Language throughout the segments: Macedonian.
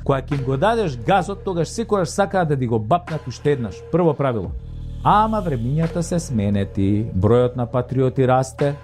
Кога ќе им го дадеш газот, тогаш секогаш сакаат да ти го бапнат уште еднаш. Прво правило. Ама времињата се сменети, бројот на патриоти расте,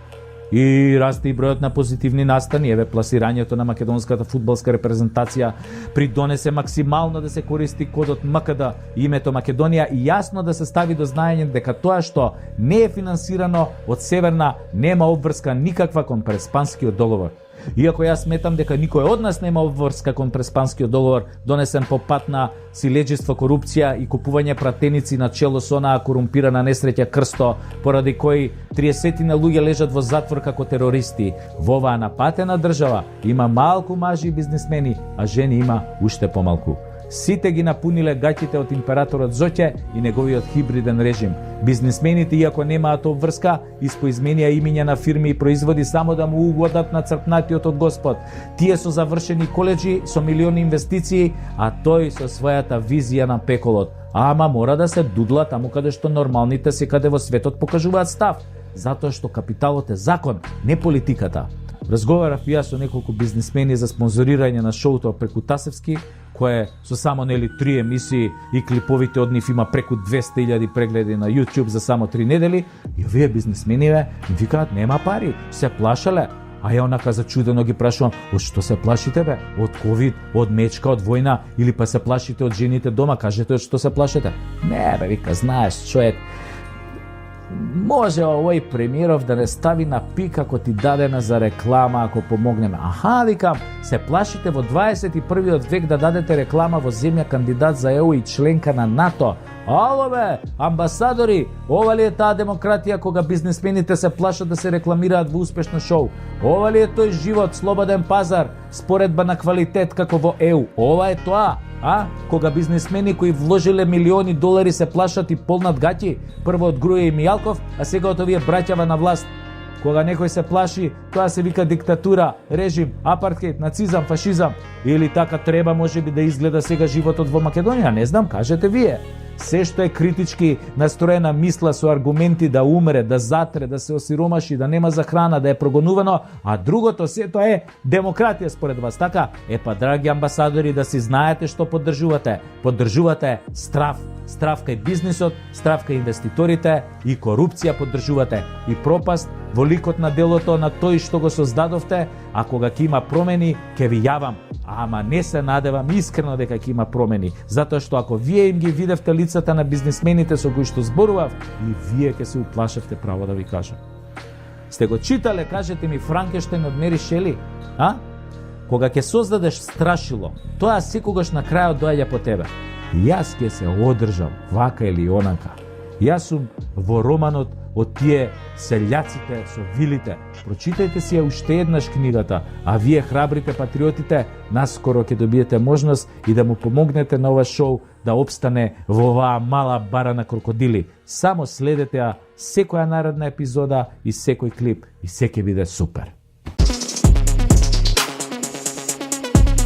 и расте и бројот на позитивни настани. Еве, пласирањето на македонската фудбалска репрезентација придонесе максимално да се користи кодот МКД, името Македонија, и јасно да се стави до знаење дека тоа што не е финансирано од Северна нема обврска никаква кон Преспанскиот договор. Иако јас сметам дека никој од нас нема обврска кон Преспанскиот договор, донесен по пат на силеџество, корупција и купување пратеници на чело со онаа корумпирана несреќа Крсто, поради кои 30 на луѓе лежат во затвор како терористи. Во оваа напатена држава има малку мажи и бизнисмени, а жени има уште помалку. Сите ги напуниле гаќите од императорот Зоќе и неговиот хибриден режим. Бизнисмените, иако немаат обврска, испоизменија имиња на фирми и производи само да му угодат на црпнатиот од Господ. Тие со завршени коледжи, со милиони инвестиции, а тој со својата визија на пеколот. Ама мора да се дудла таму каде што нормалните секаде во светот покажуваат став. Затоа што капиталот е закон, не политиката. Разговарав и јас со неколку бизнисмени за спонзорирање на шоуто преку Тасевски, кое со само 3 емисии и клиповите од нив има преку 200.000 прегледи на YouTube за само 3 недели, и овие бизнисмениве им викаат нема пари, се плашале. А ја онака зачудено ги прашувам, од што се плашите бе? Од ковид, од мечка, од војна, или па се плашите од жените дома? Кажете од што се плашите? Не бе, вика, знаеш, човек, може овој премиеров да не стави на пик ако ти дадеме за реклама, ако помогнеме. Аха, викам, се плашите во 21. век да дадете реклама во земја кандидат за ЕУ и членка на НАТО. Ало бе, амбасадори, ова ли е таа демократија кога бизнисмените се плашат да се рекламираат во успешно шоу? Ова ли е тој живот, слободен пазар, споредба на квалитет како во ЕУ? Ова е тоа? Кога бизнисмени кои вложиле милиони долари се плашат и полнат гаќи, прво од Груја и Мијалков, а сега од овие браќава на власт. Кога некој се плаши, тоа се вика диктатура, режим, апартхејд, нацизам, фашизам. Или така треба можеби да изгледа сега животот во Македонија, не знам, кажете вие. Се што е критички настроена мисла со аргументи да умре, да затре, да се осиромаши, да нема за храна, да е прогонувано, а другото сето е демократија според вас, така? Па, драги амбасадори, да си знаете што поддржувате. Поддржувате страв. Страв кај бизнисот, страв кај инвеститорите и корупција поддржувате. И пропаст во ликот на делото на тој што го создадовте, а кога ќе има промени, ќе ви јавам. Ама не се надевам искрено дека ќе има промени, затоа што ако вие им ги видевте лицата на бизнисмените со кои што зборував, и вие ќе се уплашевте, право да ви кажам. Сте го читале, кажете ми, Франкенштајн од Мери Шели? Кога ќе создадеш страшило, тоа секогаш на крајот доаѓа по тебе. Јас ќе се одржам, вака или онака. Јас сум во романот од тие селјаците со вилите. Прочитајте си ја уште еднаш книгата, а вие храбрите патриотите наскоро ќе добиете можност и да му помогнете на ова шоу да опстане во оваа мала бара на крокодили. Само следете ја секоја наредна епизода и секој клип и се ќе биде супер.